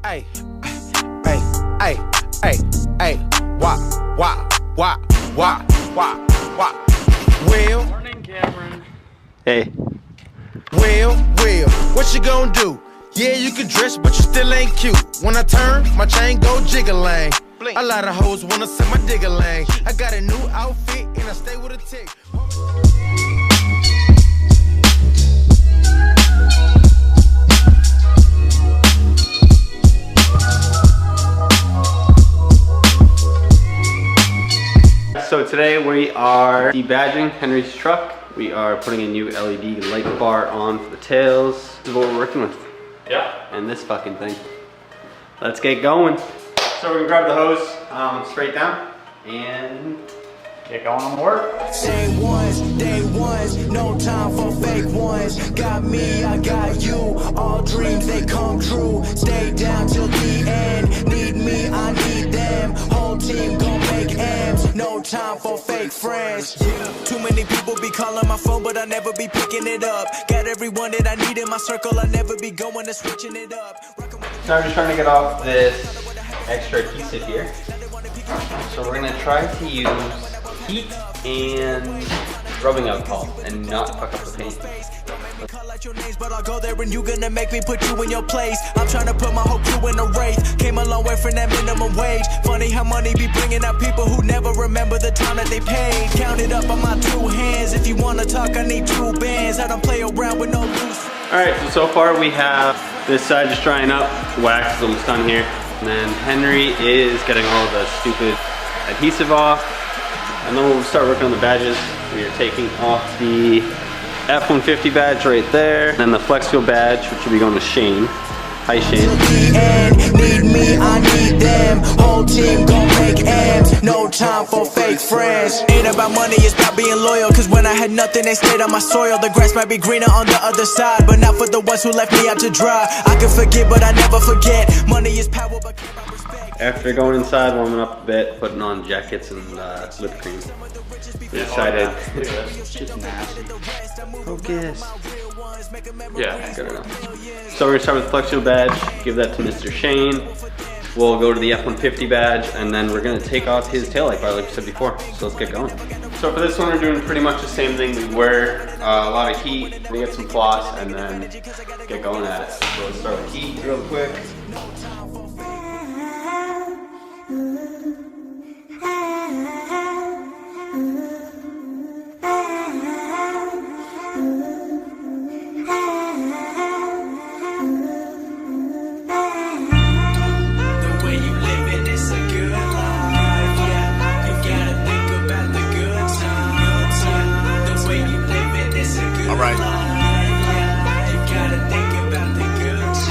Hey, hey, hey, hey, hey, wah. Will. Morning, Cameron. Hey. Will, what you gonna do? Yeah, you can dress, but you still ain't cute. When I turn, my chain go jiggling. A lot of hoes wanna see my diggling. I got a new outfit and I stay with a tick. So today we are debadging Henry's truck. We are putting a new LED light bar on for the tails. This is what we're working with. Yeah. And this fucking thing. Let's get going. So we're gonna grab the hose straight down and Get going on the work. Day ones, no time for fake ones. Got me, I got you. All dreams, they come true. Stay down till the end. Need me, I need them. Whole team gon' make M's. No time for fake friends. Too many people be calling my phone, but I never be picking it up. Got everyone that I need in my circle. I never be going and switching it up. now we're just trying to get off this extra adhesive here. So we're gonna try to use heat and rubbing alcohol and not fuck up the paint. Call out your names, but I'll go there and you gonna make me put you in your place. I'm trying to put my whole crew in a wraith. Came a long way from that minimum wage. Funny how money be bringing out people who never remember the time that they paid. Count it up on my two hands. If you wanna talk, I need two bands. I don't play around with no loose. Alright, so far we have this side just drying up. Wax is almost done here. And then Henry is getting all the stupid adhesive off. And then we'll start working on the badges. We are taking off the F-150 badge right there. And then the flex fuel badge, which will be going to Shane. Hi Shane. Need me, I need them. Whole team gon' make M's. No time for fake friends. Ain't about money, it's about being loyal. Cause when I had nothing, they stayed on my soil. The grass might be greener on the other side, but not for the ones who left me out to dry. I can forget, but I never forget. Money is power, but keep my respect. After going inside, warming up a bit, putting on jackets and whipped cream, we decided. Focus. Yeah. Good enough. So we're gonna start with the flex fuel badge, give that to Mr. Shane. We'll go to the F-150 badge, and then we're gonna take off his taillight bar like we said before. So let's get going. So for this one, we're doing pretty much the same thing. We wear a lot of heat, we get some floss, and then get going at it. So let's start with heat real quick.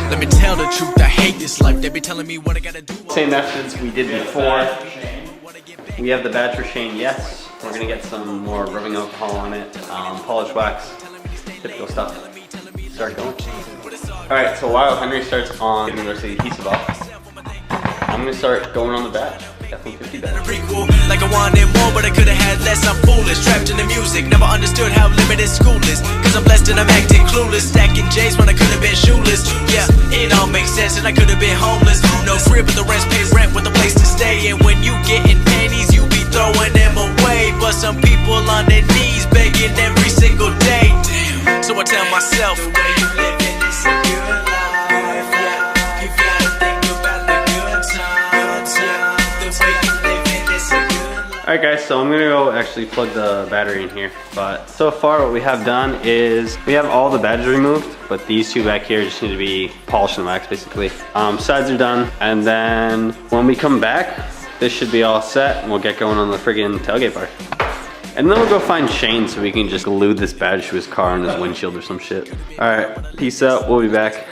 Let me tell the truth, I hate this life. They be telling me what I gotta do. Same methods we did before. We have the badge for Shane, yes. We're gonna get some more rubbing alcohol on it, polish wax, typical stuff. Start going. Alright, so while Henry starts on getting the rest of the adhesive off, I'm gonna start going on the badge. F-150 badge. Like I wanted more, but I could've had less. I'm foolish, trapped in the music. Never understood how limited school is. Cause I'm blessed and I'm acting clueless. Stacking J's when I could've been shoeless. Yeah, it all makes sense and I could've been homeless. No crib, but the rest pays rent with a place to stay. And when you getting pennies, you be throwing them away. But some people on their knees begging every single day. So I tell myself, the way you living is a good life. Yeah, you gotta think about the good times. Yeah, the way you living is a good life. Alright guys, so I'm gonna go actually plug the battery in here. But so far what we have done is, we have all the badges removed, but these two back here just need to be polished and waxed basically. Sides are done, and then when we come back, this should be all set and we'll get going on the friggin' tailgate bar. And then we'll go find Shane so we can just glue this badge to his car and his windshield or some shit. Alright, peace out, we'll be back.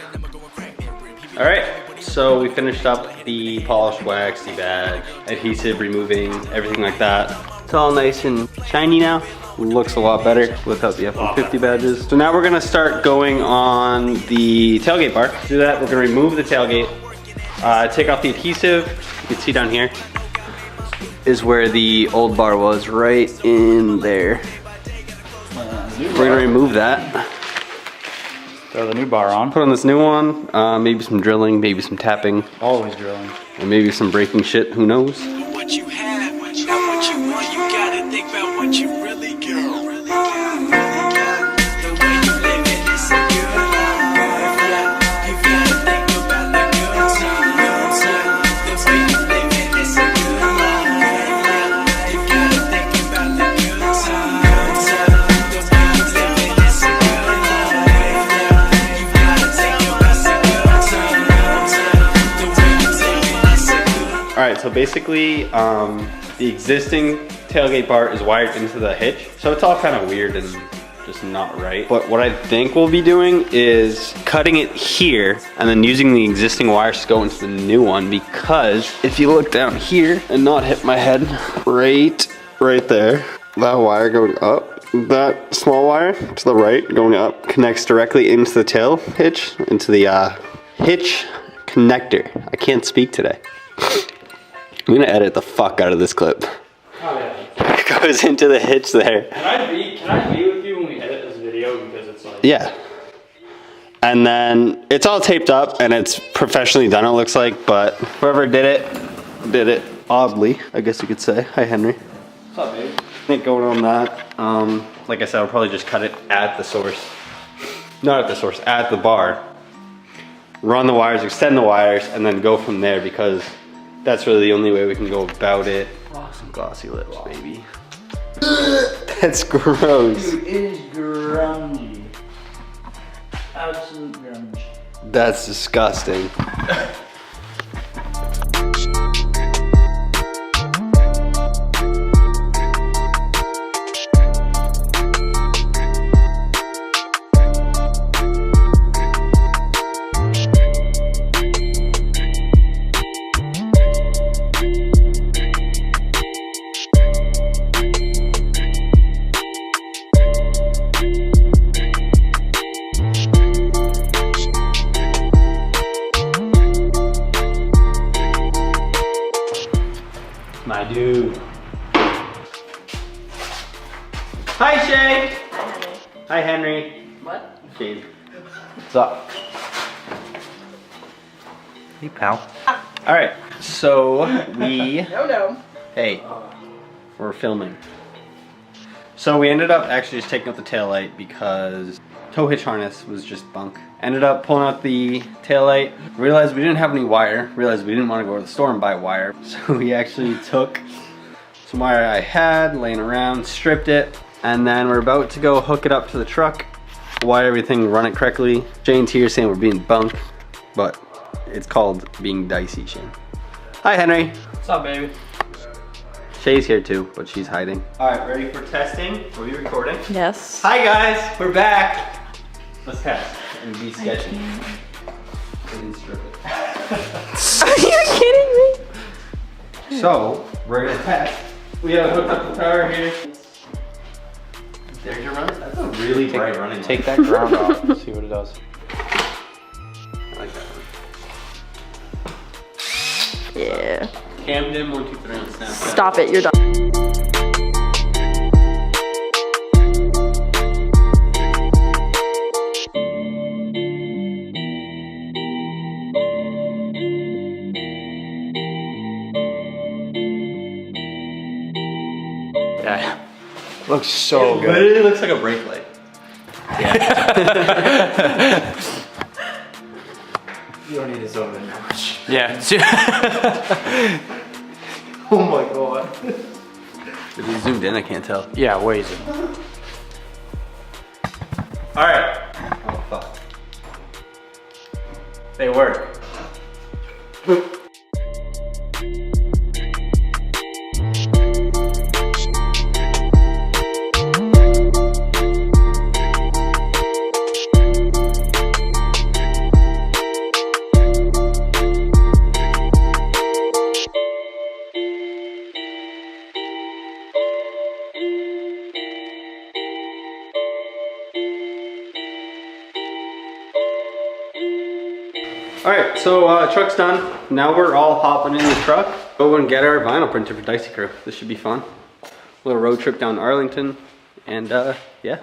Alright, so we finished up the polish, wax, the badge, adhesive, removing, everything like that. It's all nice and shiny now. Looks a lot better without the F-150 badges. So now we're gonna start going on the tailgate bar. To do that, we're gonna remove the tailgate, take off the adhesive. You can see down here is where the old bar was, right in there. We're gonna remove that. Throw the new bar on. Put on this new one. Maybe some drilling, maybe some tapping. Always drilling. And maybe some breaking shit, who knows? What you have, not what you want, you gotta think about what you really got. The way you live it is a good life. You gotta think about the good times. The way you live it is a good life. You gotta think about the good times. The way you live it is a good life. You gotta think about the good times. The way you live it is a good life. All right, so basically, the existing tailgate bar is wired into the hitch. So it's all kind of weird and just not right. But what I think we'll be doing is cutting it here and then using the existing wires to go into the new one, because if you look down here and not hit my head, right there, that wire going up, that small wire to the right going up connects directly into the tail hitch, into the hitch connector. I can't speak today. I'm gonna edit the fuck out of this clip. Oh yeah. It goes into the hitch there. Can I be with you when we edit this video, because it's like... Yeah. And then it's all taped up and it's professionally done, it looks like, but whoever did it oddly, I guess you could say. Hi, Henry. What's up, baby? I think going on that, like I said, I'll probably just cut it at the source. Not at the source, at the bar. Run the wires, extend the wires, and then go from there, because that's really the only way we can go about it. Oh, some glossy lips, baby. That's gross. Dude, it is grungy. Absolute grunge. That's disgusting. My dude. Hi, Shay. Hi, Henry. What? Shane. What's up? Hey, pal. All right, so we. No. Hey, we're filming. So we ended up actually just taking out the taillight because tow hitch harness was just bunk. Ended up pulling out the taillight, realized we didn't have any wire, realized we didn't want to go to the store and buy wire. So we actually took some wire I had laying around, stripped it, and then we're about to go hook it up to the truck, wire everything, run it correctly. Shane's here saying we're being bunk, but it's called being dicey, Shane. Hi, Henry. What's up, baby? Shay's here too, but she's hiding. All right, ready for testing? Are we recording? Yes. Hi guys, we're back. Let's test and be sketchy. And strip it. Are you kidding me? So, we're gonna test. We have hooked up the power here. There's your run. That's a really bright running. Take that ground off and see what it does. I like that one. Yeah. Camden 123 on Snapchat. Stop it, you're done. Yeah. Looks so It good. literally looks like a brake light. You don't need to zoom in that much. Yeah. Oh my god. If you zoomed in, I can't tell. Yeah, way zoom. Alright. Oh fuck. They work. Alright, so truck's done. Now we're all hopping in the truck. Go and get our vinyl printer for Dicey Crew. This should be fun. Little road trip down to Arlington, and yeah.